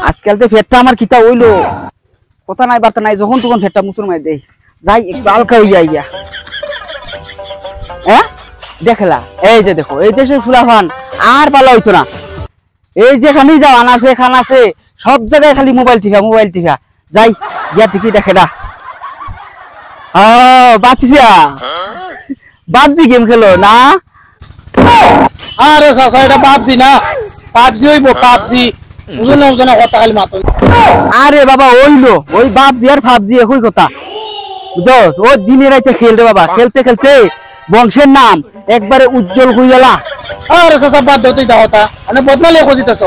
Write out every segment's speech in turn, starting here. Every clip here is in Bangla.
আজকাল তো ফেটটা আমার কিতা হইলো কথা নাই বার্তা নাই যখন তখন ফেটটা মুসুর মাই দেই যাই একটু হালকা হইয়া ইয়া হ্যাঁ দেখলা এই যে দেখো এই দেশের ফুলাফান আর ভালো হইতো না এই যেখানে যাও আনাছে খানাছে সব জায়গায় খালি মোবাইল টিকা যাই গিয়া ঠিকই দেখে না বাচ্চা বাপজি গেম খেলো না আরে চাচা এটা পাবজি না পাবজি হইব পাবজি বুঝলেন না কথা খালি মাত্র আরে বাবা ওইলো ওই বাপজি আর ফাবজি একই কথা বুঝছো ও দিনে রাইতে খেলতে বাবা খেলতে খেলতে বংশের নাম একবারে উজ্জ্বল হয়ে গেলা আরে চাচা বাদ দাও তুই দাওতা মানে বদনালে খুঁজিতেছ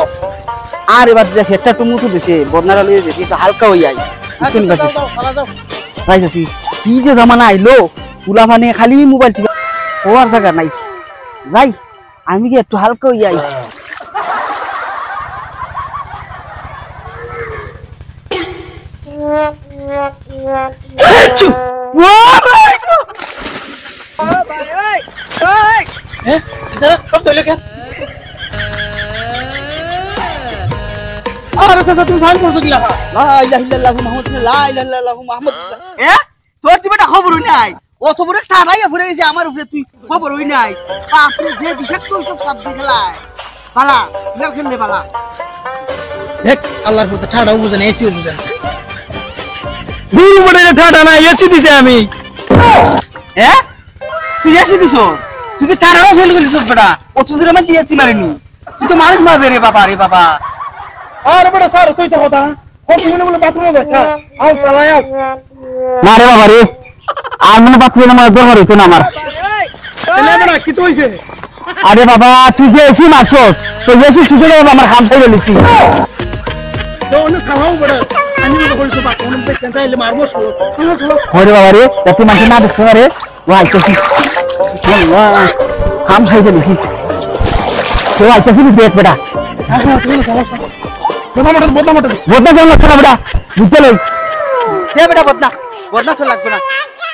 আর এবার যে হেডটা টুমুটু দিছে বদনারা লইয়ে যেতে একটু হালকা হয়ে যায় বুঝছেন কাছে তাই যাচ্ছি কি যে জামানা আইলো পুলাফানে খালি মোবাইল ঠিক হওয়ার জায়গা নাই যাই আমি কি একটু হালকা হয়ে যাই সব দইলে কেন আরে চাচা তুমি সাইন করছো কিলা লা ইলাহা ইল্লাল্লাহু মুহাম্মাদুর লা ইলাহা ইল্লাল্লাহু মুহাম্মাদুর তোর দিবেটা খবর হই নাই অত বড় টানাইয়া ঘুরে গেছে আমার উপরে তুই খবর হই নাই বাপরে যে বিষাক্ত হইতো সব দেখলাই বালা মেল খেললে বালা দেখ আল্লাহর পুত্র ঠাডাও বুঝেন এসিও বুঝেন দুই বড় ঠাডা না এসি দিছে আমি তুই এসে দিছ তুই তো টানাও ফেল গেলিস বেটা অত দূরে আমি এসি মারিনি তুই তো মানুষ মারবে রে বাবা আরে বড় স্যার তুই তো কথা ও তুমি বলে বাথরুমে দেখা আও চালায়া না রে বাবা রে আর মনে পাচ্ছি না আমার দরকার হইতো না আমার এলে বড় কি তো হইছে আরে বাবা তুই যে এসি মারছস তো এসি সুযোগে আমার খাম খাই গেলিস তো অন্য সামাও বড় আমি বলে বলছো বাথরুমে দেখতে চাইলে মারবো চলো ওরে বাবা রে যাতে মানুষ না দেখতে পারে ও আইতাছি খাম খাই গেলিস তো আইতাছি দেখ বেটা বদনা কেমন লাগছে না বেটা বুঝতে লই দে বেটা বদনা তো লাগবে না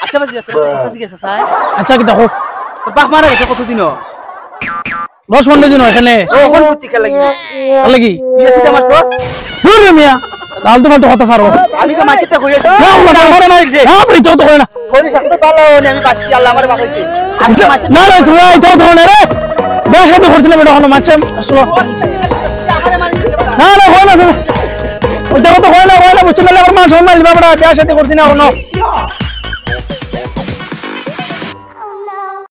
আচ্ছা বাজি কত দিকে আছে স্যার আচ্ছা কি দেখো তোর বাপ মারা গেছে কতদিন 10-15 দিন এখানে ওখন কুচি খেলা লাগবে লাগি তুই এসে আমার সস হুরে মিয়া কাল তো কথা সারো আমি তো মাছিটা কইয়া দিই না না করে না রে হ্যাঁ বলি তো কই না শরীর স্বাস্থ্য ভালো হলে আমি বাচ্চি আল্লাহ আমারে বাঁচাইছে আমি তো মাছি না না সুরাই তো না রে বেশ তো করছিস বেটা হলো মাছ আসলো না না হয় না ওই দেখো তো হয় না বুঝছ না আমার মাছ হয় না বাবা বেশ করছিস না